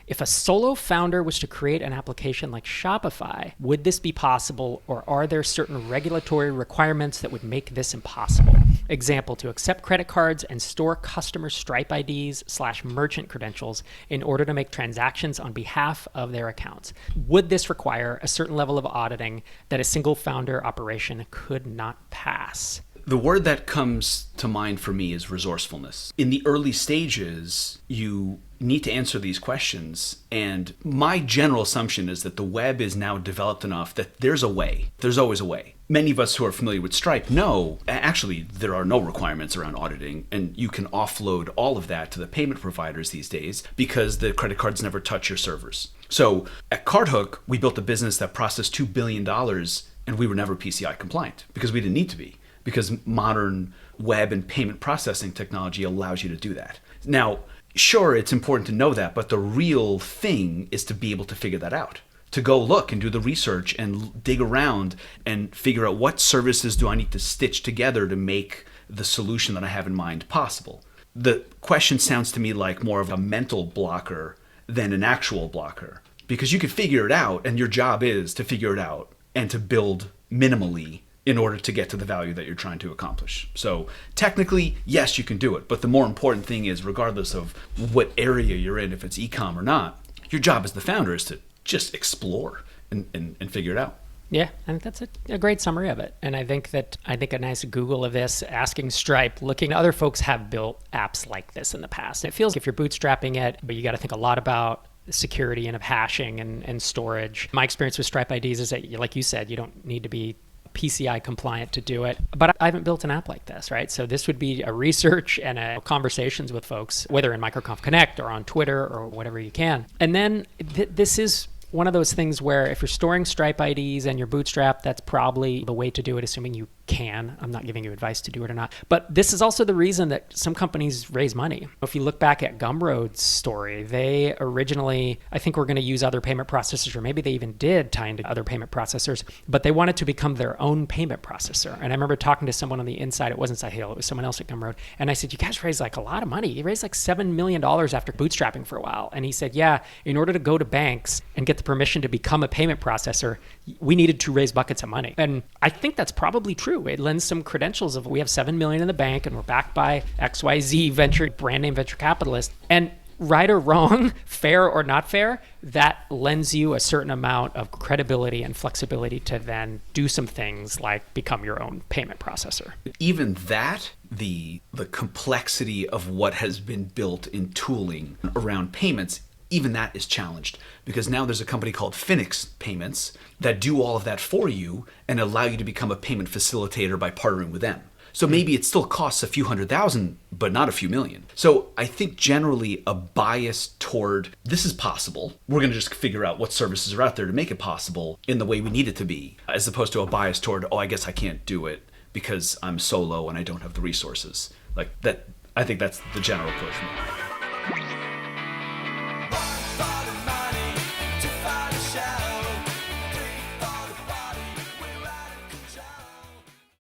If a solo founder was to create an application like Shopify, would this be possible, or are there certain regulatory requirements that would make this impossible? Example, to accept credit cards and store customer Stripe IDs/merchant credentials in order to make transactions on behalf of their accounts. Would this require a certain level of auditing that a single founder operation could not pass? The word that comes to mind for me is resourcefulness. In the early stages, you need to answer these questions. And my general assumption is that the web is now developed enough that there's a way. There's always a way. Many of us who are familiar with Stripe know, actually, there are no requirements around auditing, and you can offload all of that to the payment providers these days because the credit cards never touch your servers. So at CardHook, we built a business that processed $2 billion, and we were never PCI compliant because we didn't need to be. Because modern web and payment processing technology allows you to do that. Now, sure, it's important to know that, but the real thing is to be able to figure that out. To go look and do the research and dig around and figure out what services do I need to stitch together to make the solution that I have in mind possible. The question sounds to me like more of a mental blocker than an actual blocker. Because you can figure it out, and your job is to figure it out and to build minimally in order to get to the value that you're trying to accomplish. So technically, yes, you can do it. But the more important thing is, regardless of what area you're in, if it's e-com or not, your job as the founder is to just explore and figure it out. Yeah, I think that's a great summary of it. And I think a nice Google of this, asking Stripe, looking, other folks have built apps like this in the past. It feels like if you're bootstrapping it, but you got to think a lot about security and of hashing and storage. My experience with Stripe IDs is that, like you said, you don't need to be PCI compliant to do it. But I haven't built an app like this, right? So this would be a research and a conversations with folks, whether in MicroConf Connect or on Twitter or whatever you can. And then this is one of those things where if you're storing Stripe IDs and you're bootstrapped, that's probably the way to do it, assuming you can. I'm not giving you advice to do it or not. But this is also the reason that some companies raise money. If you look back at Gumroad's story, they originally, I think, were going to use other payment processors, or maybe they even did tie into other payment processors, but they wanted to become their own payment processor. And I remember talking to someone on the inside, it wasn't Sahil, it was someone else at Gumroad. And I said, you guys raised like a lot of money. You raised like $7 million after bootstrapping for a while. And he said, yeah, in order to go to banks and get the permission to become a payment processor, we needed to raise buckets of money. And I think that's probably true. It lends some credentials of we have $7 million in the bank and we're backed by XYZ brand name venture capitalist. And right or wrong, fair or not fair, that lends you a certain amount of credibility and flexibility to then do some things like become your own payment processor. Even that, the complexity of what has been built in tooling around payments, even that is challenged because now there's a company called Phoenix Payments that do all of that for you and allow you to become a payment facilitator by partnering with them. So maybe it still costs a few $100,000, but not a few million. So I think generally a bias toward this is possible. We're going to just figure out what services are out there to make it possible in the way we need it to be, as opposed to a bias toward, I guess I can't do it because I'm solo and I don't have the resources. Like that, I think that's the general approach for me.